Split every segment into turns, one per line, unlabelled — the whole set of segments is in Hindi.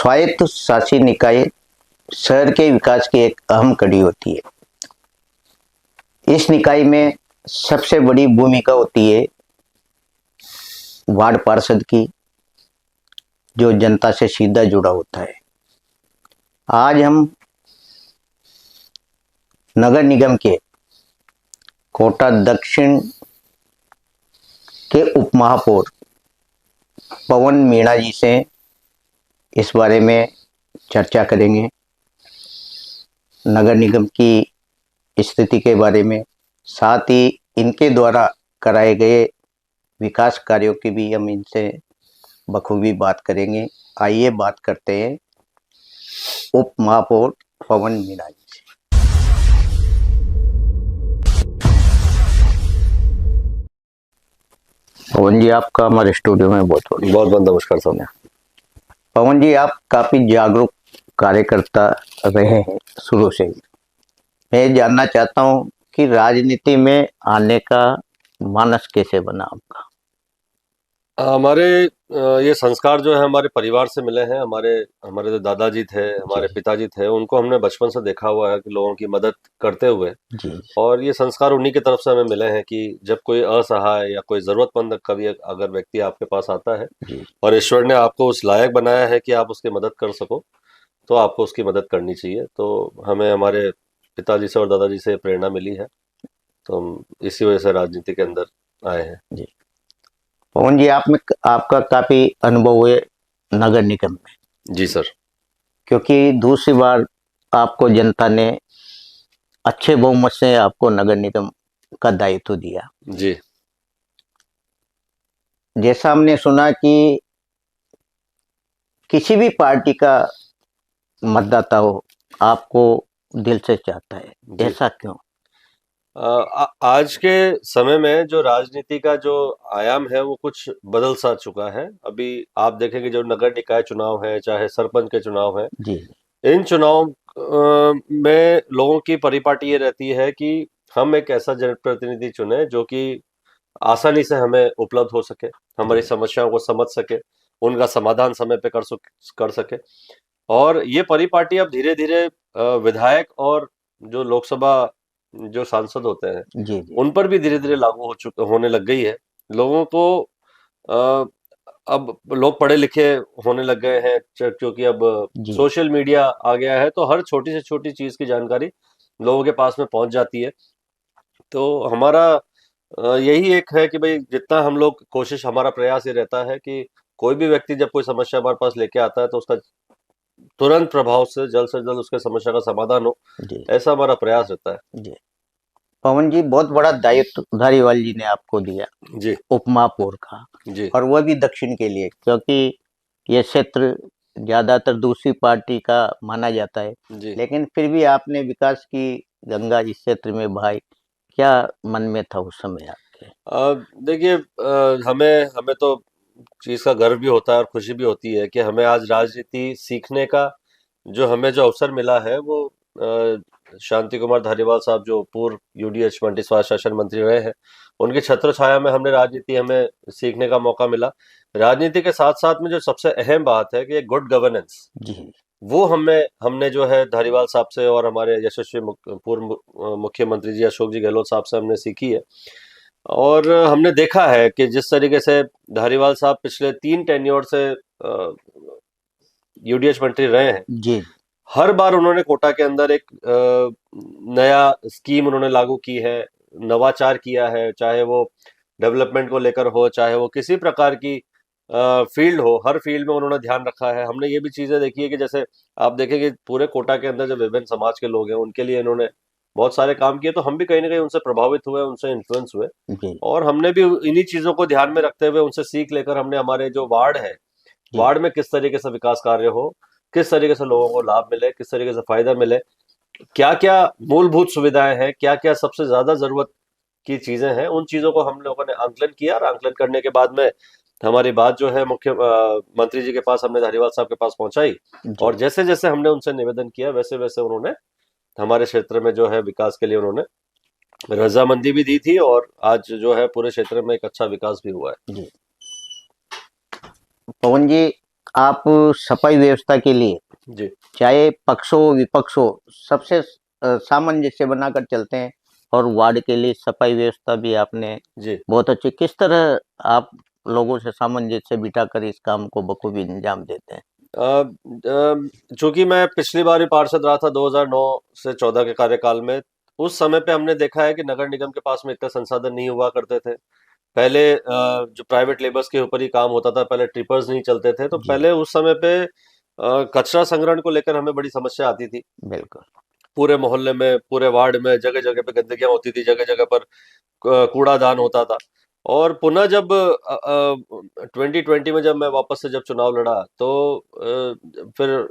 स्वायत्त शासी निकाय शहर के विकास की एक अहम कड़ी होती है। इस निकाय में सबसे बड़ी भूमिका होती है वार्ड पार्षद की, जो जनता से सीधा जुड़ा होता है। आज हम नगर निगम के कोटा दक्षिण के उप महापौर पवन मीणा जी से इस बारे में चर्चा करेंगे। नगर निगम की स्थिति के बारे में, साथ ही इनके द्वारा कराए गए विकास कार्यों की भी हम इनसे बखूबी बात करेंगे। आइए बात करते हैं उप महापौर पवन मीणा जी से। पवन जी, आपका हमारे स्टूडियो में बहुत
बहुत नमस्कार सामने।
पवन जी, आप काफी जागरूक कार्यकर्ता रहे हैं शुरू से ही। मैं जानना चाहता हूं कि राजनीति में आने का मानस कैसे बना आपका?
हमारे ये संस्कार जो है हमारे परिवार से मिले हैं। हमारे जो दादाजी थे, हमारे पिताजी थे, उनको हमने बचपन से देखा हुआ है कि लोगों की मदद करते हुए,
जी।
और ये संस्कार उन्हीं की तरफ से हमें मिले हैं कि जब कोई असहाय या कोई जरूरतमंद कभी अगर व्यक्ति आपके पास आता है
जी।
और ईश्वर ने आपको उस लायक बनाया है कि आप उसकी मदद कर सको, तो आपको उसकी मदद करनी चाहिए। तो हमें हमारे पिताजी से और दादाजी से प्रेरणा मिली है, तो हम इसी वजह से राजनीति के अंदर आए हैं।
जी। पवन जी, आपका काफी अनुभव है नगर निगम में।
जी सर।
क्योंकि दूसरी बार आपको जनता ने अच्छे बहुमत से आपको नगर निगम का दायित्व दिया।
जी।
जैसा हमने सुना कि किसी भी पार्टी का मतदाता हो, आपको दिल से चाहता है, ऐसा क्यों?
आज के समय में जो राजनीति का जो आयाम है वो कुछ बदल सा चुका है। अभी आप देखेंगे जो नगर निकाय चुनाव है, चाहे सरपंच के चुनाव है,
जी।
इन चुनाव में लोगों की परिपाटी ये रहती है कि हम एक ऐसा जनप्रतिनिधि चुने जो कि आसानी से हमें उपलब्ध हो सके, हमारी समस्याओं को समझ सके, उनका समाधान समय पे कर सके। और ये परिपाटी अब धीरे धीरे विधायक और जो लोकसभा जो सांसद होते हैं,
जी। जी।
उन पर भी धीरे धीरे लागू होने लग गई है। लोगों को अ, अब लोग पढ़े लिखे होने लग गए हैं, क्योंकि अब
जी।
सोशल मीडिया आ गया है, तो हर छोटी से छोटी चीज की जानकारी लोगों के पास में पहुंच जाती है। तो हमारा यही एक है कि भाई जितना हम लोग कोशिश, हमारा प्रयास ये रहता है कि कोई भी व्यक्ति जब कोई समस्या हमारे पास लेके आता है तो उसका तुरंत प्रभाव से जल्द उसके समस्या का समाधान हो,
जी।
ऐसा हमारा प्रयास रहता है।
जी। पवन जी, बहुत बड़ा दायित्व धारीवाल जी ने आपको दिया,
जी।
उप महापौर का,
जी।
और वह भी दक्षिण के लिए, क्योंकि ये क्षेत्र ज्यादातर दूसरी पार्टी का माना जाता है।
जी।
लेकिन फिर भी आपने विकास की गंगा इस क्षेत्र में बहाई। क्या मन में था उस समय आपके?
देखिए, हमें हमें तो चीज का गर्व भी होता है और खुशी भी होती है कि हमें आज राजनीति सीखने का हमें जो अवसर मिला है, वो शांति कुमार धारीवाल साहब जो पूर्व यूडीएच मंत्री स्वास्थ्य शासन मंत्री रहे हैं, उनकी छत्र छाया में हमें सीखने का मौका मिला। राजनीति के साथ साथ में जो सबसे अहम बात है कि गुड गवर्नेंस,
जी।
वो हमने जो है धारीवाल साहब से और हमारे यशस्वी पूर्व मुख्यमंत्री जी अशोक जी गहलोत साहब से हमने सीखी है। और हमने देखा है कि जिस तरीके से धारीवाल साहब पिछले 3 टेन्योर से यूडीएच मंत्री रहे हैं,
जी।
हर बार उन्होंने कोटा के अंदर एक नया स्कीम उन्होंने लागू की है, नवाचार किया है, चाहे वो डेवलपमेंट को लेकर हो, चाहे वो किसी प्रकार की फील्ड हो, हर फील्ड में उन्होंने ध्यान रखा है। हमने ये भी चीजें देखी है कि जैसे आप देखेंगे पूरे कोटा के अंदर जो विभिन्न समाज के लोग हैं, उनके लिए इन्होंने बहुत सारे काम किए, तो हम भी कहीं ना कहीं उनसे प्रभावित हुए, उनसे इन्फ्लुएंस हुए,
जी।
और हमने भी इन्हीं चीजों को ध्यान में रखते हुए उनसे सीख लेकर हमने हमारे जो वार्ड है,
जी।
वार्ड में किस तरीके से विकास कार्य हो, किस तरीके से लोगों को लाभ मिले, किस तरीके से फायदा मिले, क्या क्या मूलभूत सुविधाएं हैं, क्या क्या सबसे ज्यादा जरूरत की चीजें हैं, उन चीजों को हम लोगों ने आंकलन किया। और आंकलन करने के बाद में हमारी बात जो है मुख्य मंत्री जी के पास, हमने धारीवाल साहब के पास पहुंचाई,
जी।
और जैसे जैसे हमने उनसे निवेदन किया, वैसे वैसे उन्होंने हमारे क्षेत्र में जो है विकास के लिए उन्होंने रजामंदी भी दी थी, और आज जो है पूरे क्षेत्र में एक अच्छा विकास भी हुआ है।
जी। पवन जी, आप सफाई व्यवस्था के लिए
जी
चाहे पक्ष हो विपक्ष हो, सबसे सामंजस्य बनाकर चलते हैं, और वार्ड के लिए सफाई व्यवस्था भी आपने
जी।
बहुत अच्छी, किस तरह आप लोगों से सामंजस्य बिठाकर इस काम को बखूबी अंजाम देते हैं?
चूंकि मैं पिछली बार ही पार्षद रहा था 2009 से 14 के कार्यकाल में, उस समय पे हमने देखा है कि नगर निगम के पास में इतना संसाधन नहीं हुआ करते थे। पहले जो प्राइवेट लेबर्स के ऊपर ही काम होता था, पहले ट्रिपर्स नहीं चलते थे, तो
जी,
पहले उस समय पे कचरा संग्रहण को लेकर हमें बड़ी समस्या आती थी।
बिल्कुल।
पूरे मोहल्ले में, पूरे वार्ड में जगह जगह पे गंदगियां होती थी, जगह जगह पर कूड़ादान होता था। और पुनः जब 2020 में जब मैं वापस से जब चुनाव लड़ा, तो फिर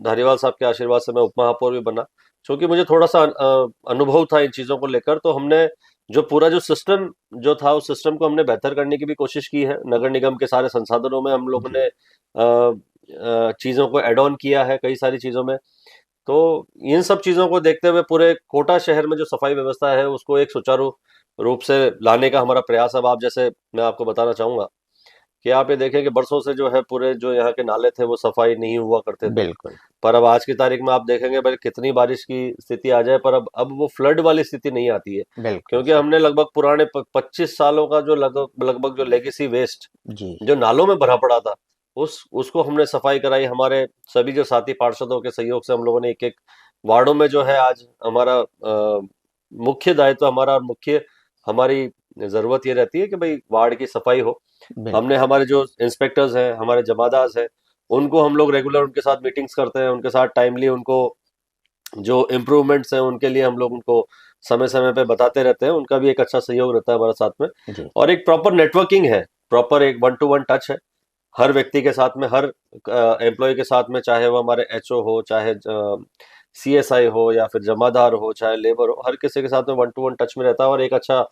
धारीवाल साहब के आशीर्वाद से मैं उप महापौर भी बना। क्योंकि मुझे थोड़ा सा अनुभव था इन चीज़ों को लेकर, तो हमने जो पूरा जो सिस्टम जो था, उस सिस्टम को हमने बेहतर करने की भी कोशिश की है। नगर निगम के सारे संसाधनों में हम लोगों
जी,
ने चीज़ों को एड ऑन किया है, कई सारी चीज़ों में। तो इन सब चीज़ों को देखते हुए पूरे कोटा शहर में जो सफाई व्यवस्था है, उसको एक सुचारू रूप से लाने का हमारा प्रयास। अब आप जैसे, मैं आपको बताना चाहूँगा कि आप ये देखें कि बरसों से जो है पूरे जो यहाँ के नाले थे वो सफाई नहीं हुआ करते थे।
बिल्कुल,
पर अब आज की तारीख में आप देखेंगे भाई, कितनी बारिश की स्थिति आ जाए, पर अब वो फ्लड वाली स्थिति नहीं आती है।
बिल्कुल
क्योंकि
सही।
हमने लगभग पुराने 25 सालों का जो लगभग लगभग जो लेगेसी वेस्ट
जी,
जो नालों में भरा पड़ा था, उसको हमने सफाई कराई। हमारे सभी जो साथी पार्षदों के सहयोग से हम लोगों ने एक एक वार्डों में जो है, आज हमारा मुख्य दायित्व हमारा, और मुख्य हमारी जरूरत ये रहती है कि भाई वार्ड की सफाई हो। हमने
बिल्कुल,
हमारे जो इंस्पेक्टर्स हैं, हमारे जमादार हैं, उनको हम लोग रेगुलर उनके साथ मीटिंग्स करते हैं, उनके साथ टाइमली उनको जो इम्प्रूवमेंट्स हैं उनके लिए हम लोग उनको समय समय पे बताते रहते हैं। उनका भी एक अच्छा सहयोग रहता है हमारे साथ में।
जी,
और एक प्रॉपर नेटवर्किंग है, प्रॉपर एक वन टू वन टच है हर व्यक्ति के साथ में, हर एम्प्लॉय के साथ में, चाहे वो हमारे एचओ हो, चाहे सीएसआई हो, या फिर जमादार हो, चाहे लेबर हो, हर किसी के साथ में वन टू वन टच में रहता है। और एक अच्छा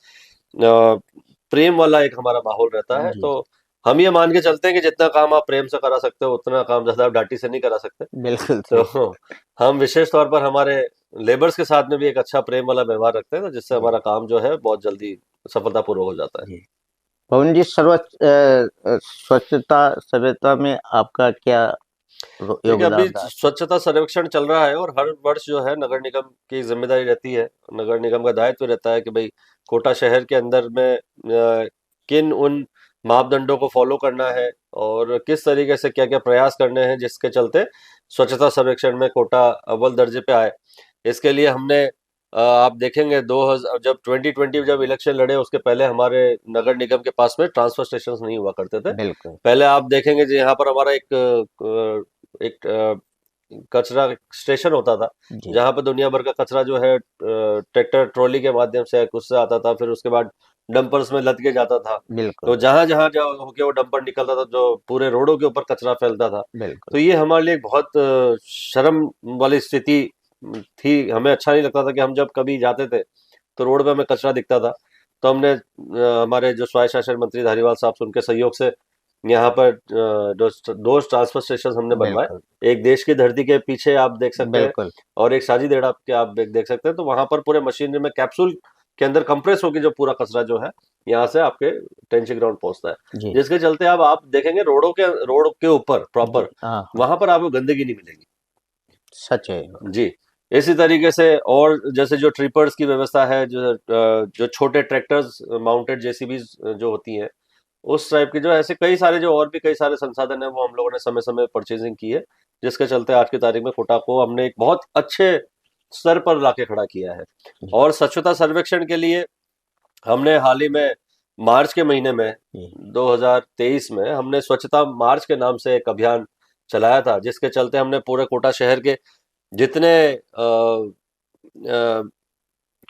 प्रेम वाला एक हमारा माहौल रहता है।
जी,
तो
जी,
हम ये मान के चलते हैं कि जितना काम आप प्रेम से करा सकते हो, उतना काम ज्यादा आप डांटी से नहीं करा सकते।
बिल्कुल सही।
तो हम विशेष तौर पर हमारे लेबर्स के साथ में भी एक अच्छा प्रेम वाला व्यवहार रखते हैं, तो जिससे
जी,
हमारा काम जो है बहुत जल्दी सफलतापूर्वक हो जाता है।
जी। पवन जी, स्वच्छता सर्वेक्षण में आपका क्या
देखिए, अभी
योगदान रहा?
स्वच्छता सर्वेक्षण चल रहा है, और हर वर्ष जो है नगर निगम की जिम्मेदारी रहती है, नगर निगम का दायित्व रहता है कि भाई कोटा शहर के अंदर में किन उन मापदंडों को फॉलो करना है, और किस तरीके से क्या क्या प्रयास करने हैं, जिसके चलते स्वच्छता सर्वेक्षण में कोटा अव्वल दर्जे पे आए। इसके लिए हमने आप देखेंगे 2000 जब 2020 जब इलेक्शन लड़े, उसके पहले हमारे नगर निगम के पास में ट्रांसफर स्टेशन नहीं हुआ करते थे।
बिल्कुल,
पहले आप देखेंगे जी, यहाँ पर हमारा एक कचरा स्टेशन होता था,
जी,
जहाँ पे दुनिया भर का कचरा जो है ट्रैक्टर ट्रॉली के माध्यम से उससे आता था, फिर उसके बाद डंपर्स में लद के जाता था।
बिल्कुल,
तो जहां जहां जो होके वो डंपर निकलता था, जो पूरे रोडों के ऊपर कचरा फैलता था।
बिल्कुल,
तो ये हमारे लिए एक बहुत शर्म वाली स्थिति थी। हमें अच्छा नहीं लगता था कि हम जब कभी जाते थे तो रोड पे हमें कचरा दिखता था। तो हमने हमारे जो स्वायत्त शासन मंत्री धारीवाल साहब से, उनके सहयोग से यहाँ पर दो ट्रांसफर स्टेशन हमने बनवाए।
बिल्कुल,
एक देश की धरती के पीछे आप देख सकते हैं,
बिल्कुल,
और एक साजिदेड़ा के आप देख सकते हैं। तो वहां पर पूरे मशीनरी में कैप्सूल के अंदर कंप्रेस होकर जो पूरा कचरा जो है, यहाँ से आपके टेंची ग्राउंड पहुंचता है।
जी,
जिसके चलते अब आप देखेंगे रोड के ऊपर
जी,
प्रॉपर,
हाँ, हाँ,
वहां पर आपको गंदगी नहीं मिलेगी।
सच है।
जी। इसी तरीके से, और जैसे जो ट्रिपर्स की व्यवस्था है, जो छोटे ट्रैक्टर्स माउंटेड जेसीबीज जो होती हैं, उस टाइप की जो ऐसे कई सारे, जो और भी कई सारे संसाधन है, वो हम लोगों ने समय समय परचेजिंग की है। जिसके चलते आज की तारीख में कोटा को हमने एक बहुत अच्छे स्तर पर लाके खड़ा किया है।
जी,
और स्वच्छता सर्वेक्षण के लिए हमने हाल ही में मार्च के महीने में,
जी,
2023 में, हमने स्वच्छता मार्च के नाम से एक अभियान चलाया था। जिसके चलते हमने पूरे कोटा शहर के जितने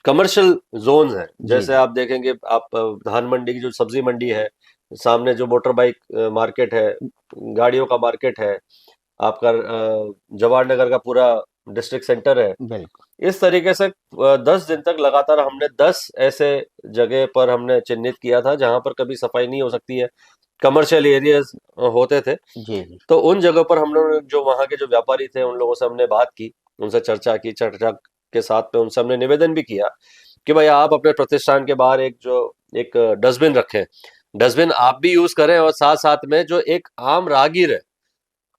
कमर्शियल जोन्स हैं,
जी,
जैसे आप देखेंगे, आप धान मंडी की जो सब्जी मंडी है, सामने जो मोटर बाइक मार्केट है, गाड़ियों का मार्केट है, आपका जवाहर नगर का पूरा डिस्ट्रिक्ट सेंटर है।
बिल्कुल,
इस तरीके से 10 दिन तक लगातार हमने 10 ऐसे जगह पर हमने चिन्हित किया था, जहां पर कभी सफाई नहीं हो सकती है, कमर्शियल एरियाज होते थे।
जी, जी,
तो उन जगह पर हम लोग, जो वहाँ के जो व्यापारी थे, उन लोगों से हमने बात की, उनसे चर्चा की, चर्चा के साथ में उनसे हमने निवेदन भी किया कि भाई आप अपने प्रतिष्ठान के बाहर एक डस्टबिन रखें। डस्टबिन आप भी यूज करें और साथ साथ में जो एक आम राहगीर है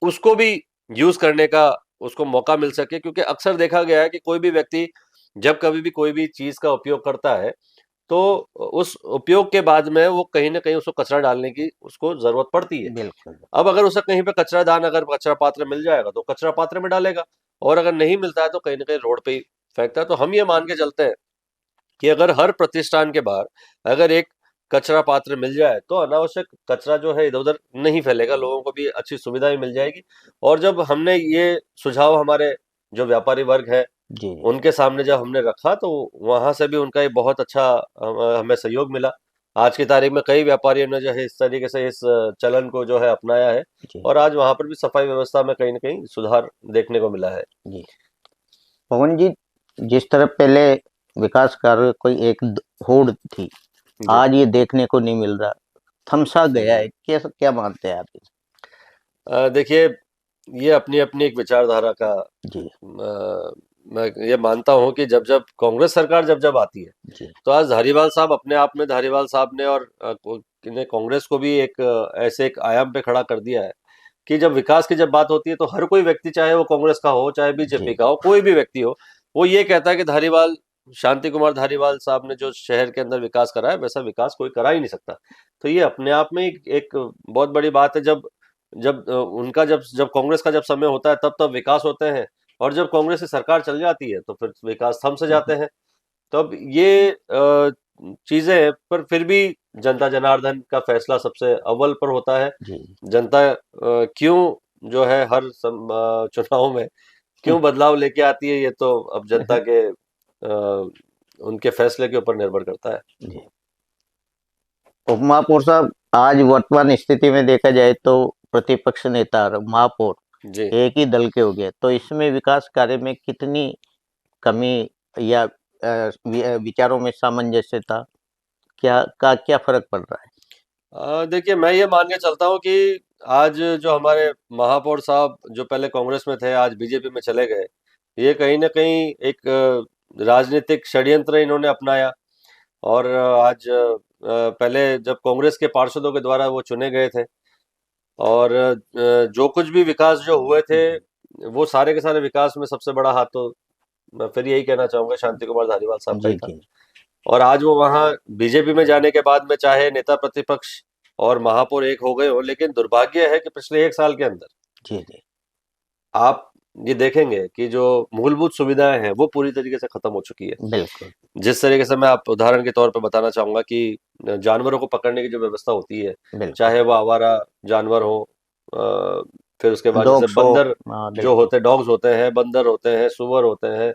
उसको भी यूज करने का उसको मौका मिल सके, क्योंकि अक्सर देखा गया है कि कोई भी व्यक्ति जब कभी भी कोई भी चीज का उपयोग करता है तो उस उपयोग के बाद में वो कहीं ना कहीं उसको कचरा डालने की उसको जरूरत पड़ती है।
बिल्कुल।
अब अगर उसे कहीं पे कचरादान अगर कचरा पात्र मिल जाएगा तो कचरा पात्र में डालेगा, और अगर नहीं मिलता है तो कहीं ना कहीं रोड पे ही फेंकता है। तो हम ये मान के चलते हैं कि अगर हर प्रतिष्ठान के बाहर अगर एक कचरा पात्र मिल जाए तो अनावश्यक कचरा जो है इधर उधर नहीं फैलेगा, लोगों को भी अच्छी सुविधाएं मिल जाएगी। और जब हमने ये सुझाव हमारे जो व्यापारी वर्ग है
जी
उनके सामने जब हमने रखा तो वहां से भी उनका एक बहुत अच्छा हमें सहयोग मिला। आज की तारीख में कई व्यापारियों ने जो है इस तरीके से इस चलन को जो है अपनाया है,
जी
और आज वहां पर भी सफाई व्यवस्था में कहीं ना कहीं सुधार देखने को मिला है।
जी। पवन जी, जिस तरह पहले विकास कार्य कोई एक होड़ थी,
जी।
आज ये देखने को नहीं मिल रहा, थमसा गया है, कैसा क्या मानते हैं आप इस?
देखिए, ये अपनी अपनी एक विचारधारा का
जी
मैं ये मानता हूँ कि जब जब कांग्रेस सरकार जब जब आती है
जी
तो आज धारीवाल साहब अपने आप में धारीवाल साहब ने और ने कांग्रेस को भी एक ऐसे एक आयाम पे खड़ा कर दिया है कि जब विकास की जब बात होती है तो हर कोई व्यक्ति, चाहे वो कांग्रेस का हो चाहे बीजेपी
जी
का हो, कोई भी व्यक्ति हो, वो ये कहता है कि धारीवाल शांति कुमार धारीवाल साहब ने जो शहर के अंदर विकास करा है वैसा विकास कोई करा ही नहीं सकता। तो ये अपने आप में एक बहुत बड़ी बात है। जब जब उनका जब जब कांग्रेस का जब समय होता है तब तब विकास होते हैं, और जब कांग्रेस की सरकार चल जाती है तो फिर विकास थम से जाते हैं। तो अब ये चीजें हैं, पर फिर भी जनता जनार्दन का फैसला सबसे अव्वल पर होता है।
जी
जनता क्यों जो है हर चुनाव में क्यों बदलाव लेके आती है, ये तो अब जनता के उनके फैसले के ऊपर निर्भर करता है।
जी। उपमहापौर साहब, आज वर्तमान स्थिति में देखा जाए तो प्रतिपक्ष नेता और महापौर
जी।
एक ही दल के हो गए, तो इसमें विकास कार्य में कितनी कमी या विचारों में सामंजस्यता क्या फर्क पड़ रहा है?
देखिए, मैं ये मान के चलता हूँ कि आज जो हमारे महापौर साहब जो पहले कांग्रेस में थे आज बीजेपी में चले गए, ये कहीं ना कहीं एक राजनीतिक षड्यंत्र इन्होंने अपनाया। और आज पहले जब कांग्रेस के पार्षदों के द्वारा वो चुने गए थे, और जो कुछ भी विकास जो हुए थे वो सारे के सारे विकास में सबसे बड़ा हाथ तो मैं फिर यही कहना चाहूंगा शांति कुमार धारीवाल साहब का ही
जी
था।
जी
और आज वो वहां बीजेपी में जाने के बाद में चाहे नेता प्रतिपक्ष और महापौर एक हो गए हो, लेकिन दुर्भाग्य है कि पिछले 1 साल के अंदर
जी जी
आप ये देखेंगे कि जो मूलभूत सुविधाएं हैं वो पूरी तरीके से खत्म हो चुकी है।
बिल्कुल
जिस तरीके से मैं आप उदाहरण के तौर पे बताना चाहूंगा कि जानवरों को पकड़ने की जो व्यवस्था होती है,
बिल्कुल।
चाहे वो आवारा जानवर हो, अ, फिर उसके बाद जैसे
डॉग्स हो,
बंदर
हाँ
जो
बिल्कुल।
होते हैं, डॉग्स होते हैं, बंदर होते हैं, सुअर होते हैं,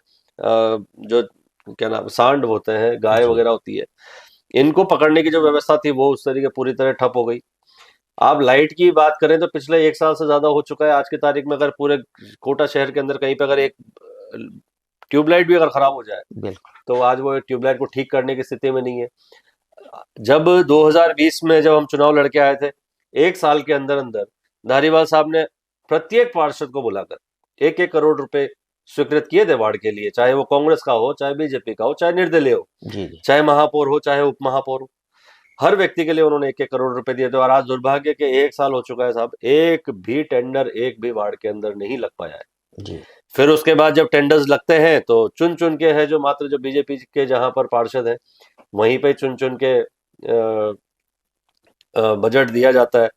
जो क्या नाम सांड होते हैं, गाय
जी
वगैरह होती है, इनको पकड़ने की जो व्यवस्था थी वो उस तरीके पूरी तरह ठप हो गई। आप लाइट की बात करें तो पिछले 1 साल से ज्यादा हो चुका है। आज की तारीख में अगर पूरे कोटा शहर के अंदर कहीं पे अगर एक ट्यूबलाइट भी अगर खराब हो जाए
बिल्कुल
तो आज वो ट्यूबलाइट को ठीक करने की स्थिति में नहीं है। जब 2020 में जब हम चुनाव लड़के आए थे, 1 साल के अंदर अंदर धारीवाल साहब ने प्रत्येक पार्षद को बुलाकर 1-1 करोड़ रुपए स्वीकृत किए थे वार्ड के लिए, चाहे वो कांग्रेस का हो, चाहे बीजेपी का हो, चाहे निर्दलीय हो,
जी जी
चाहे महापौर हो, चाहे उप महापौर हो, हर व्यक्ति के लिए उन्होंने 1-1 करोड़ रुपए दिए थे। और आज दुर्भाग्य के 1 साल हो चुका है साहब, एक भी टेंडर एक भी वार्ड के अंदर नहीं लग पाया है।
जी
फिर उसके बाद जब टेंडर्स लगते हैं तो चुन चुन के है जो मात्र जो बीजेपी के जहां पर पार्षद है वहीं पे चुन चुन के बजट दिया जाता है,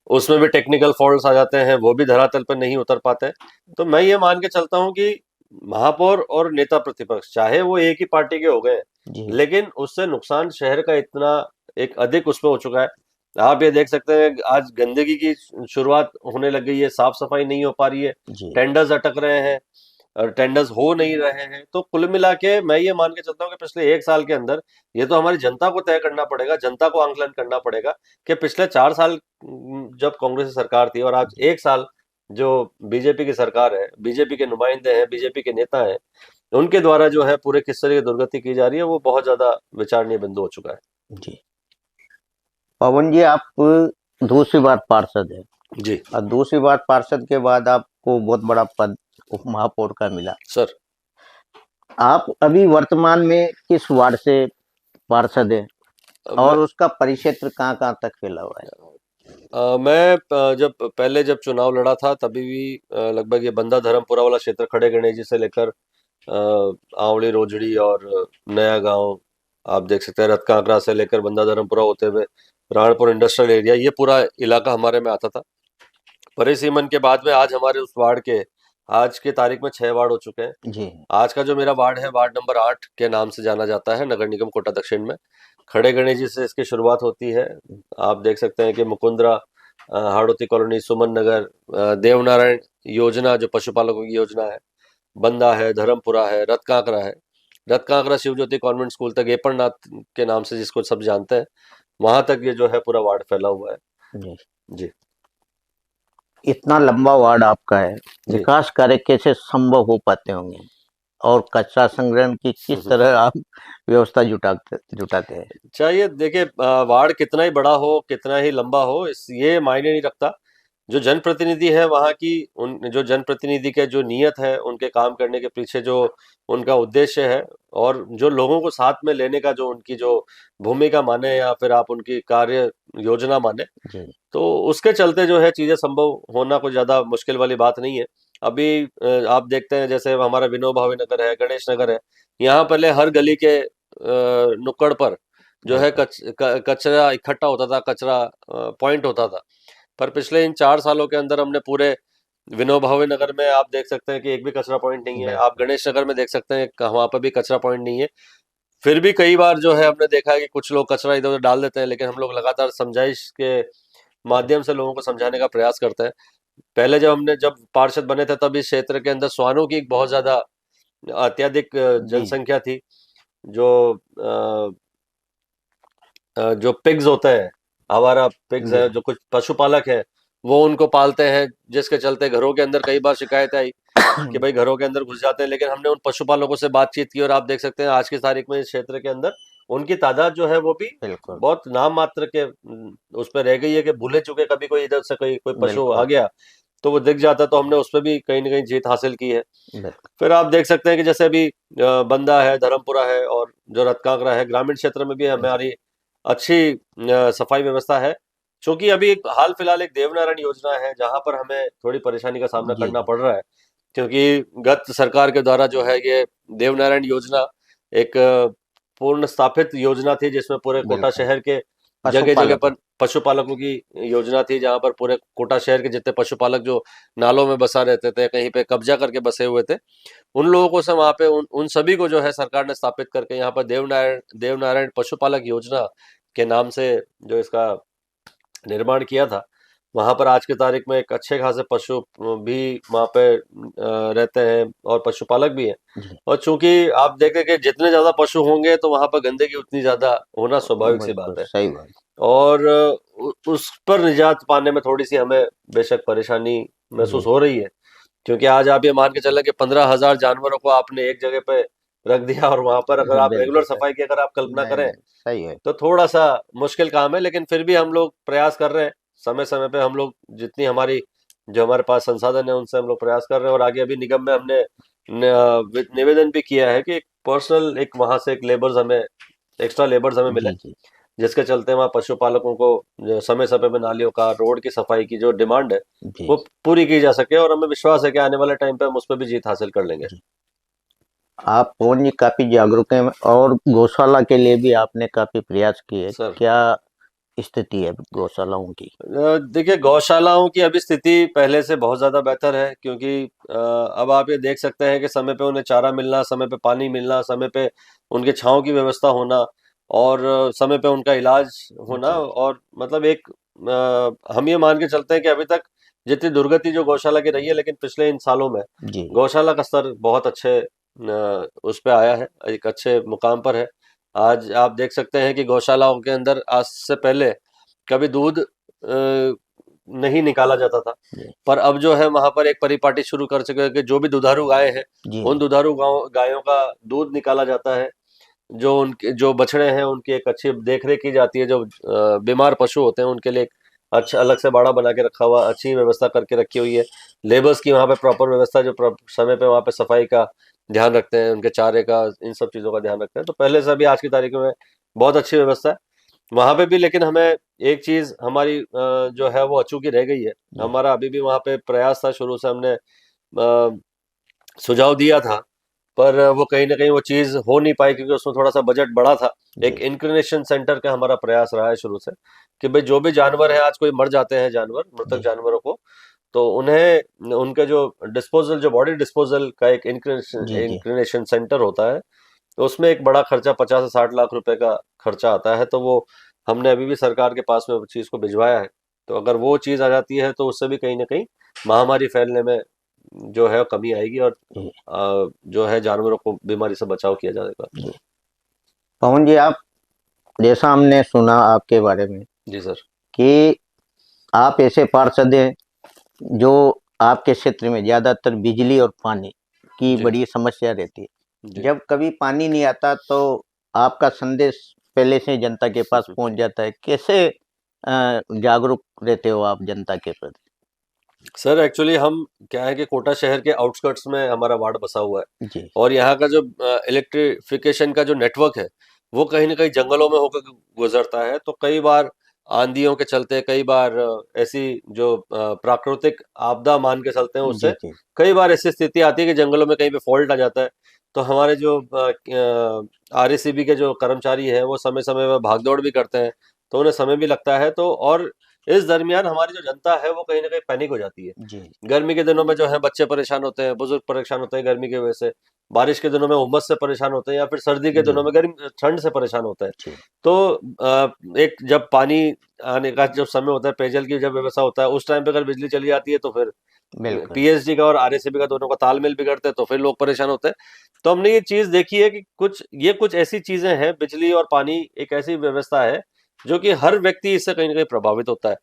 उसमें भी टेक्निकल फॉल्ट्स आ जाते हैं, वो भी धरातल पर नहीं उतर पाते। तो मैं ये मान के चलता हूँ कि महापौर और नेता प्रतिपक्ष चाहे वो एक ही पार्टी के हो गए,
जी
लेकिन उससे नुकसान शहर का इतना एक अधिक उसमें हो चुका है। आप ये देख सकते हैं आज गंदगी की शुरुआत होने लग गई है, साफ सफाई नहीं हो पा रही है,
जी
टेंडर्स अटक रहे हैं और टेंडर्स हो नहीं रहे हैं। तो कुल मिला के मैं ये मान के चलता हूँ कि पिछले 1 साल के अंदर ये तो हमारी जनता को तय करना पड़ेगा, जनता को आंकलन करना पड़ेगा कि पिछले 4 साल जब कांग्रेस की सरकार थी और आज 1 साल जो बीजेपी की सरकार है, बीजेपी के नुमाइंदे हैं, बीजेपी के नेता हैं, उनके द्वारा जो है पूरे किस तरह की दुर्गति की जा रही है वो बहुत ज्यादा विचारणीय बिंदु हो चुका है।
जी। पवन जी, आप दूसरी बार पार्षद है,
जी
और दूसरी बार पार्षद के बाद आपको बहुत बड़ा पद उप महापौर का मिला।
सर।
आप अभी वर्तमान में किस वार्ड से पार्षद हैं? और उसका परिक्षेत्र कहाँ कहाँ तक फैला हुआ है?
मैं जब पहले जब चुनाव लड़ा था तभी भी लगभग ये बंदा धर्मपुरा वाला क्षेत्र खड़े गणेश जी से लेकर आंवली रोजड़ी और नया गांव, आप देख सकते हैं रथ कांकरा से लेकर बंदा धर्मपुरा होते हुए राणपुर इंडस्ट्रियल एरिया, ये पूरा इलाका हमारे में आता था। परिसीमन के बाद में आज हमारे उस वार्ड के आज के तारीख में 6 वार्ड हो चुके हैं।
जी।
आज का जो मेरा वार्ड है वार्ड नंबर 8 के नाम से जाना जाता है, नगर निगम कोटा दक्षिण में। खड़े गणेश जी से इसकी शुरुआत होती है। आप देख सकते हैं कि मुकुंदरा, हाड़ौती कॉलोनी, सुमन नगर, देवनारायण योजना जो पशुपालकों की योजना है, बंदा है, धर्मपुरा है, रथ कांकरा है। रथ कांकरा शिव ज्योति कॉन्वेंट स्कूल तक गेपण नाथ के नाम से जिसको सब जानते हैं, वहां तक ये जो है पूरा वार्ड फैला हुआ है।
जी।
जी
इतना लंबा वार्ड आपका है,
जी।
विकास कार्य कैसे संभव हो पाते होंगे? और कचरा संग्रहण की किस तरह आप व्यवस्था जुटाते हैं?
चाहिए देखिए, वार्ड कितना ही बड़ा हो, कितना ही लंबा हो, इस ये मायने नहीं रखता। जो जनप्रतिनिधि है वहाँ की, उन जो जनप्रतिनिधि के जो नियत है, उनके काम करने के पीछे जो उनका उद्देश्य है, और जो लोगों को साथ में लेने का जो उनकी जो भूमिका माने, या फिर आप उनकी कार्य योजना माने,
जी।
तो उसके चलते जो है चीजें संभव होना कोई ज्यादा मुश्किल वाली बात नहीं है। अभी आप देखते हैं जैसे हमारा विनोबा भावे नगर है, गणेश नगर है, यहाँ पहले हर गली के नुक्कड़ पर जो है कचरा इकट्ठा होता था, कचरा पॉइंट होता था। पर पिछले इन 4 सालों के अंदर हमने पूरे विनोबा भावे नगर में आप देख सकते हैं कि एक भी कचरा पॉइंट नहीं है। आप गणेश नगर में देख सकते हैं वहां पर भी कचरा पॉइंट नहीं है। फिर भी कई बार जो है हमने देखा है कि कुछ लोग कचरा इधर उधर डाल देते हैं, लेकिन हम लोग लगातार समझाइश के माध्यम से लोगों को समझाने का प्रयास करते हैं। पहले जब पार्षद बने थे तब इस क्षेत्र के अंदर श्वानों की एक बहुत ज्यादा अत्यधिक
जी।
जनसंख्या थी। जो जो पिग्स होते हैं, आवारा पिग्स
जी।
है, जो कुछ पशुपालक है, वो उनको पालते हैं, जिसके चलते घरों के अंदर कई बार शिकायत आई कि भाई घरों के अंदर घुस जाते हैं। लेकिन हमने उन पशुपालकों से बातचीत की और आप देख सकते हैं आज की तारीख में इस क्षेत्र के अंदर उनकी तादाद जो है वो भी
बिल्कुल।
बहुत नाम मात्र के उस पर रह गई है, कि भूले चुके कभी कोई इधर से कोई कोई पशु आ
बिल्कुल।
गया तो वो दिख जाता, तो हमने उस पर भी कहीं ना कहीं जीत हासिल की है।
बिल्कुल।
फिर आप देख सकते हैं कि जैसे अभी बंदा है, धर्मपुरा है, और जो रत्कांकरा है, ग्रामीण क्षेत्र में भी हमारी अच्छी सफाई व्यवस्था है। क्योंकि अभी हाल फिलहाल एक देवनारायण योजना है जहां पर हमें थोड़ी परेशानी का सामना
जी।
करना पड़ रहा है, क्योंकि गत सरकार के द्वारा जो है ये देवनारायण योजना एक पूर्ण स्थापित योजना थी, जिसमें पूरे कोटा
बिल्कुल।
शहर के जगह जगह
पशुपालक।
पर पशुपालकों की योजना थी, जहां पर पूरे कोटा शहर के जितने पशुपालक जो नालों में बसा रहते थे, कहीं पे कब्जा करके बसे हुए थे, उन लोगों को से वहां पे उन सभी को जो है सरकार ने स्थापित करके यहाँ पर देवनारायण पशुपालक योजना के नाम से जो इसका निर्माण किया था। वहां पर आज की तारीख में एक अच्छे खासे पशु भी वहां पे रहते हैं और पशुपालक भी हैं।
जी।
और चूंकि आप देखें कि जितने ज्यादा पशु होंगे तो वहां पर गंदगी उतनी ज्यादा होना स्वाभाविक सी
बिल्कुल
बात है।
सही बात।
और उस पर निजात पाने में थोड़ी सी हमें बेशक परेशानी
जी।
महसूस हो रही है, क्योंकि आज आप ये मान के चलें कि 15,000 जानवरों को आपने एक जगह पे रख दिया, और वहां पर अगर आप रेगुलर
बिल्कुल सही।
सफाई की अगर आप कल्पना
नहीं
करें
नहीं सही है।
तो थोड़ा सा मुश्किल काम है। लेकिन फिर भी हम लोग प्रयास कर रहे हैं, समय समय पे हम लोग जितनी हमारी जो हमारे पास संसाधन है उनसे हम लोग प्रयास कर रहे हैं। और आगे अभी निगम में हमने निवेदन भी किया है कि एक पर्सनल एक वहां से एक लेबर्स हमें एक्स्ट्रा लेबर्स हमें मिले,
जी। जी।
जिसके चलते वहाँ पशुपालकों को जो समय समय पे नालियों का, रोड की सफाई की जो डिमांड है
जी।
वो पूरी की जा सके, और हमें विश्वास है कि आने वाले टाइम पे हम उस पर भी जीत हासिल कर लेंगे।
जी। आप पवन जी काफी जागरूक हैं और गौशाला के लिए भी आपने काफी प्रयास किए।
सर,
क्या स्थिति है गौशालाओं की?
देखिए गौशालाओं की अभी स्थिति पहले से बहुत ज़्यादा बेहतर है, क्योंकि अब आप ये देख सकते हैं कि समय पे उन्हें चारा मिलना, समय पे पानी मिलना, समय पे उनके छांव की व्यवस्था होना, और समय पे उनका इलाज होना।
जी।
और मतलब एक हम ये मान के चलते हैं कि अभी तक जितनी दुर्गति जो गौशाला की रही है, लेकिन पिछले इन सालों में
जी।
गौशाला का स्तर बहुत अच्छे उस पे आया है, एक अच्छे मुकाम पर है। आज आप देख सकते हैं कि गौशालाओं के अंदर आज से पहले कभी दूध नहीं निकाला जाता था,
जी।
पर अब जो है वहां पर एक परिपाटी शुरू कर चुके हैं कि जो भी दुधारू गाय है,
जी।
उन दुधारू गायों का दूध निकाला जाता है। जो उनके जो बछड़े हैं उनकी एक अच्छी देख रेख की जाती है। जो बीमार पशु होते हैं उनके लिए एक अच्छा अलग से बाड़ा बना के रखा हुआ, अच्छी व्यवस्था करके रखी हुई है। लेबर्स की वहाँ पे प्रॉपर व्यवस्था, जो समय पे वहाँ पे सफाई का ध्यान रखते हैं, उनके चारे का, इन सब चीज़ों का ध्यान रखते हैं। तो पहले से अभी आज की तारीख में बहुत अच्छी व्यवस्था है। वहां पे भी लेकिन हमें एक चीज हमारी जो है वो अचूकी रह गई है।
जी
हमारा अभी भी वहां पे प्रयास था, शुरू से हमने सुझाव दिया था, पर वो कहीं ना कहीं वो चीज हो नहीं पाई क्योंकि उसमें थोड़ा सा बजट बड़ा था। एक
जी
इंक्लिनेशन सेंटर का हमारा प्रयास रहा है शुरू से कि भाई जो भी जानवर है, आज कोई मर जाते हैं जानवर, मृतक
जी
जानवरों को, तो उन्हें उनके जो डिस्पोजल, जो बॉडी डिस्पोजल का एक
जी जी
इंक्लिनेशन सेंटर होता है, तो उसमें एक बड़ा खर्चा 50 से 60 लाख रुपए का खर्चा आता है। तो वो हमने अभी भी सरकार के पास में उस चीज को भिजवाया है। तो अगर वो चीज आ जाती है तो उससे भी कहीं ना कहीं महामारी फैलने में जो है कमी आएगी, और
जी
जो है जानवरों को बीमारी से बचाव किया जाएगा।
जी। पवन जी, आप, जैसा हमने सुना आपके बारे में
जी सर।
कि आप ऐसे पार्षद हैं जो, आपके क्षेत्र में ज्यादातर बिजली और पानी की
जी
बड़ी समस्या रहती है।
जी।
जब कभी पानी नहीं आता तो आपका संदेश पहले से ही जनता के पास पहुंच जाता है। कैसे जागरूक रहते हो आप जनता के प्रति?
सर एक्चुअली हम क्या है कि कोटा शहर के आउटस्कर्ट्स में हमारा वार्ड बसा हुआ है,
जी
और यहाँ का जो इलेक्ट्रिफिकेशन का जो नेटवर्क है वो कहीं ना कहीं जंगलों में होकर गुजरता है। तो कई बार आंधियों के चलते, कई बार ऐसी जो प्राकृतिक आपदा मान के चलते हैं
जी
उससे,
जी
कई बार ऐसी स्थिति आती है कि जंगलों में कहीं पे फॉल्ट आ जाता है। तो हमारे जो आरएसीबी के जो कर्मचारी हैं वो समय समय में भागदौड़ भी करते हैं, तो उन्हें समय भी लगता है। तो और इस दरमियान हमारी जो जनता है वो कहीं ना कहीं पैनिक हो जाती है।
जी
गर्मी के दिनों में जो है बच्चे परेशान होते हैं, बुजुर्ग परेशान होते हैं गर्मी की वजह से, बारिश के दिनों में उमस से परेशान होते हैं, या फिर सर्दी के
जी
दिनों में गर्मी ठंड से परेशान होता है।
जी
तो एक जब पानी आने का जब समय होता है, पेयजल की जब व्यवस्था होता है, उस टाइम पे अगर बिजली चली जाती है तो फिर
बिल्कुल।
पीएचडी का और आरएसीबी का दोनों का तालमेल बिगड़ता है, तो फिर लोग परेशान होते हैं। तो हमने ये चीज देखी है कि कुछ ऐसी चीजें हैं, बिजली और पानी एक ऐसी व्यवस्था है जो कि हर व्यक्ति इससे कहीं ना कहीं प्रभावित होता है।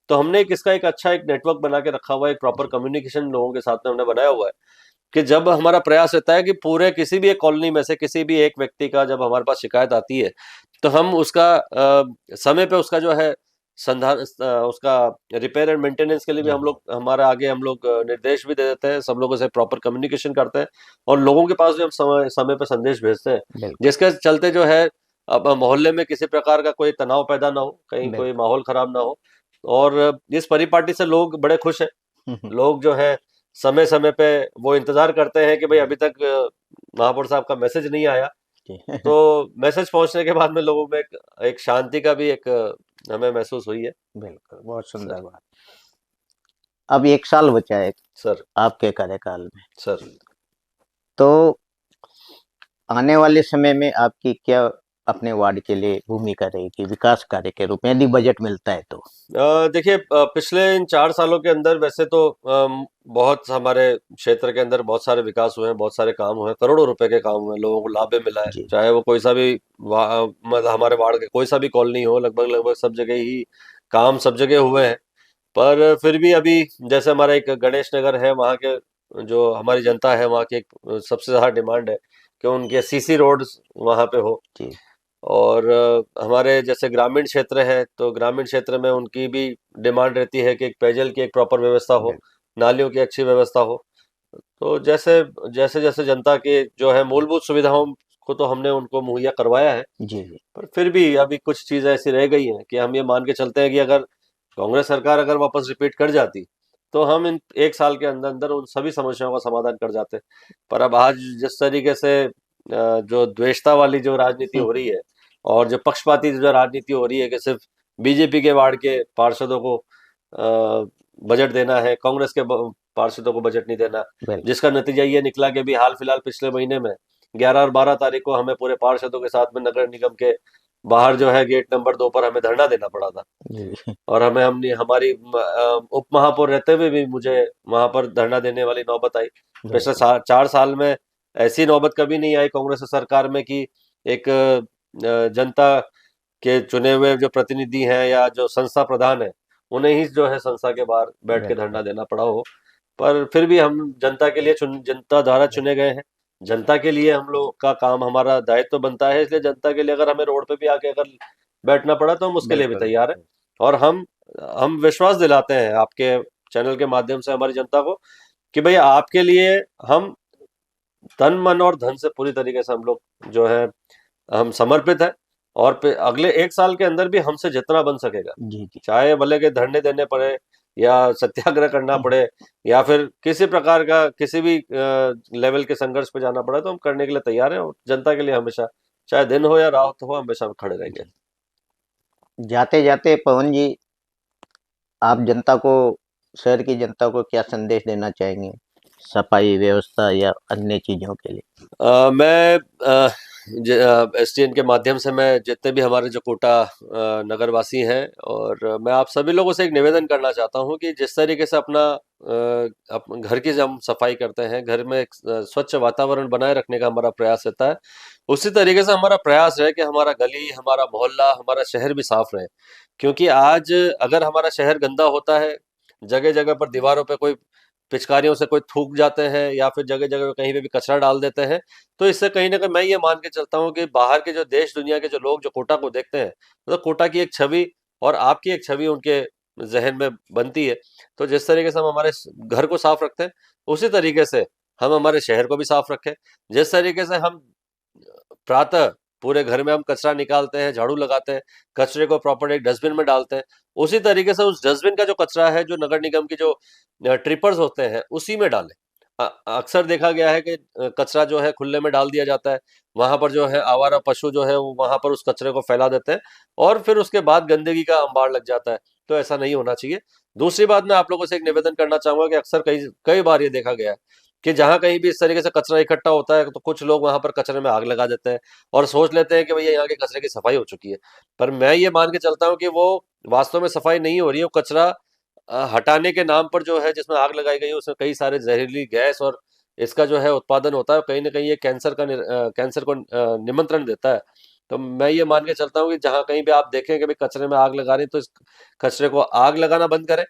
तो हमने इसका एक अच्छा एक नेटवर्क बना के रखा हुआ है, एक प्रॉपर
जी
कम्युनिकेशन लोगों के साथ में हमने बनाया हुआ है, कि जब हमारा प्रयास रहता है कि पूरे किसी भी एक कॉलोनी में से किसी भी एक व्यक्ति का जब हमारे पास शिकायत आती है, तो हम उसका समय पे उसका जो है संधान, उसका रिपेयर एंड मेंटेनेंस के लिए भी
जी
हम लोग, हमारे आगे हम लोग निर्देश भी दे देते हैं, सब लोगों से प्रॉपर कम्युनिकेशन करते हैं, और लोगों के पास भी हम समय समय पे संदेश भेजते हैं,
बिल्कुल
जिसके चलते जो है अब मोहल्ले में किसी प्रकार का कोई तनाव पैदा ना हो, कहीं कोई
बिल्कुल।
माहौल खराब ना हो। और इस परिपाटी से लोग बड़े खुश हैं। लोग जो है समय समय पे वो इंतजार करते हैं कि भाई
जी
अभी तक महापौर साहब का मैसेज नहीं आया।
जी
तो मैसेज पहुंचने के बाद में लोगों में एक शांति का भी एक हमें महसूस हुई है।
बिल्कुल, बहुत सुंदर
सर।
बात। अब 1 साल बचा है
सर।
आपके कार्यकाल में,
सर।
तो आने वाले समय में आपकी क्या अपने वार्ड के लिए भूमिका रहेगी विकास कार्य के रूप में, यदि बजट मिलता है तो?
देखिए, पिछले इन 4 सालों के अंदर वैसे तो बहुत हमारे क्षेत्र के अंदर बहुत सारे विकास हुए हैं, बहुत सारे काम हुए हैं, करोड़ों रुपए के काम हुए हैं, लोगों को लाभ भी मिला है,
जी
चाहे वो कोई सा भी मतलब हमारे वार्ड के कोई सा भी कॉलोनी हो, लगभग लगभग सब जगह ही काम सब जगह हुए हैं। पर फिर भी अभी जैसे हमारा एक गणेश नगर है, वहाँ के जो हमारी जनता है वहाँ की एक सबसे ज्यादा डिमांड है कि उनके सीसी रोड्स वहाँ पे हो।
जी
और हमारे जैसे ग्रामीण क्षेत्र है, तो ग्रामीण क्षेत्र में उनकी भी डिमांड रहती है कि एक पेयजल की एक प्रॉपर व्यवस्था हो,
बिल्कुल।
नालियों की अच्छी व्यवस्था हो। तो जैसे जैसे जैसे जनता के जो है मूलभूत सुविधाओं को तो हमने उनको मुहैया करवाया है,
जी जी
पर फिर भी अभी कुछ चीजें ऐसी रह गई हैं कि हम ये मान के चलते हैं कि अगर कांग्रेस सरकार अगर वापस रिपीट कर जाती, तो हम इन 1 साल के अंदर अंदर उन सभी समस्याओं का समाधान कर जाते। पर अब आज जिस तरीके से जो द्वेषता वाली जो राजनीति हो रही है, और जो पक्षपाती जो राजनीति हो रही है कि सिर्फ बीजेपी के वार्ड के पार्षदों को बजट देना है, कांग्रेस के पार्षदों को बजट नहीं देना,
बिल्कुल
जिसका नतीजा ये निकला कि अभी हाल फिलहाल पिछले महीने में 11 और 12 तारीख को हमें पूरे पार्षदों के साथ में नगर निगम के बाहर जो है गेट नंबर 2 पर हमें धरना देना पड़ा था।
जी
और हमें हमने हमारी उप महापौर रहते हुए भी मुझे वहां पर धरना देने वाली नौबत आई। पिछले
बिल्कुल
4 साल में ऐसी नौबत कभी नहीं आई कांग्रेस सरकार में कि एक जनता के चुने हुए जो प्रतिनिधि हैं या जो संस्था प्रधान है, उन्हें ही जो है संस्था के बाहर बैठ के
बिल्कुल
धरना देना पड़ा हो। पर फिर भी हम जनता के लिए जनता द्वारा चुने गए हैं, जनता के लिए हम लोग का काम, हमारा दायित्व तो बनता है, इसलिए जनता के लिए अगर हमें रोड पे भी आके अगर बैठना पड़ा तो हम उसके लिए भी
बिल्कुल
तैयार हैं। और हम विश्वास दिलाते हैं आपके चैनल के माध्यम से हमारी जनता को कि भैया आपके लिए हम तन मन और धन से पूरी तरीके से हम लोग जो है हम समर्पित है। और अगले 1 साल के अंदर भी हमसे जितना बन सकेगा,
जी जी।
चाहे भले के धरने देने पड़े या सत्याग्रह करना पड़े या फिर किसी प्रकार का किसी भी लेवल के संघर्ष पे जाना पड़ा, तो हम करने के लिए तैयार हैं और जनता के लिए हमेशा, चाहे दिन हो या रात हो, हमेशा हम खड़े रहेंगे।
जाते जाते पवन जी, आप जनता को, शहर की जनता को क्या संदेश देना चाहेंगे सफाई व्यवस्था या अन्य चीजों के लिए?
मैं एसटीएन के माध्यम से मैं जितने भी हमारे जो कोटा नगर वासी हैं, और मैं आप सभी लोगों से एक निवेदन करना चाहता हूं कि जिस तरीके से अपना घर की जब हम सफाई करते हैं, घर में एक स्वच्छ वातावरण बनाए रखने का हमारा प्रयास रहता है, उसी तरीके से हमारा प्रयास है कि हमारा गली, हमारा मोहल्ला, हमारा शहर भी साफ रहे। क्योंकि आज अगर हमारा शहर गंदा होता है, जगह जगह पर दीवारों पे कोई पिचकारियों से कोई थूक जाते हैं या फिर जगह जगह कहीं पे भी कचरा डाल देते हैं, तो इससे कहीं ना कहीं मैं ये मान के चलता हूँ कि बाहर के जो देश दुनिया के जो लोग जो कोटा को देखते हैं, तो कोटा की एक छवि और आपकी एक छवि उनके जहन में बनती है। तो जिस तरीके से हम हमारे घर को साफ रखते हैं, उसी तरीके से हम हमारे शहर को भी साफ रखें। जिस तरीके से हम प्रातः पूरे घर में हम कचरा निकालते हैं, झाड़ू लगाते हैं, कचरे को प्रॉपर एक डस्टबिन में डालते हैं, उसी तरीके से उस डस्टबिन का जो कचरा है, जो नगर निगम की जो ट्रिपर्स होते हैं, उसी में डालें। अक्सर देखा गया है कि कचरा जो है खुले में डाल दिया जाता है, वहां पर जो है आवारा पशु जो है वो वहां पर उस कचरे को फैला देते हैं और फिर उसके बाद गंदगी का अंबार लग जाता है। तो ऐसा नहीं होना चाहिए। दूसरी बात, मैं आप लोगों से एक निवेदन करना चाहूंगा कि अक्सर कई कई बार ये देखा गया है कि जहां कहीं भी इस तरीके से कचरा इकट्ठा होता है, तो कुछ लोग वहां पर कचरे में आग लगा देते हैं और सोच लेते हैं कि भैया यहाँ के कचरे की सफाई हो चुकी है। पर मैं ये मान के चलता हूँ कि वो वास्तव में सफाई नहीं हो रही है। वो कचरा हटाने के नाम पर जो है, जिसमें आग लगाई गई है, उसमें कई सारे जहरीली गैस और इसका जो है उत्पादन होता है, कहीं ना कहीं ये कैंसर को निमंत्रण देता है। तो मैं ये मान के चलता हूँ कि जहां कहीं भी आप देखें कि भाई कचरे में आग लगा रहे हैं, तो इस कचरे को आग लगाना बंद करें।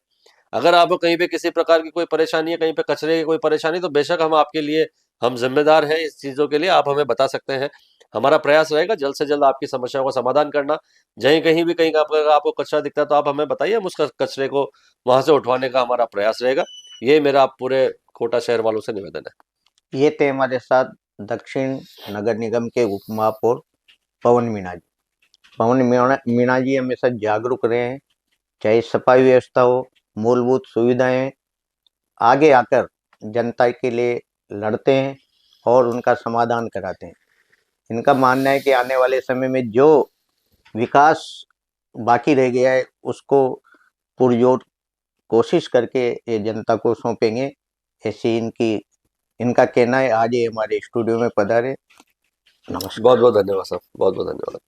अगर आपको कहीं पे किसी प्रकार की कोई परेशानी है, कहीं पे कचरे की कोई परेशानी, तो बेशक हम आपके लिए, हम जिम्मेदार हैं इस चीजों के लिए, आप हमें बता सकते हैं। हमारा प्रयास रहेगा जल्द से जल्द आपकी समस्याओं का समाधान करना। जहीं कहीं भी कहीं आपको कचरा दिखता है, तो आप हमें बताइए, हम उस कचरे को वहां से उठवाने का हमारा प्रयास रहेगा। ये मेरा आप पूरे कोटा शहर वालों से निवेदन है।
ये थे हमारे साथ दक्षिण नगर निगम के उप महापौर पवन मीणा जी। मीणा जी हमेशा जागरूक रहे हैं, चाहे सफाई व्यवस्था हो, मूलभूत सुविधाएं, आगे आकर जनता के लिए लड़ते हैं और उनका समाधान कराते हैं। इनका मानना है कि आने वाले समय में जो विकास बाकी रह गया है, उसको पुरजोर कोशिश करके ये जनता को सौंपेंगे, ऐसी इनका कहना है। आज ये हमारे स्टूडियो में पधारे।
बहुत
नमस्कार।
बहुत धन्यवाद साहब, बहुत बहुत धन्यवाद।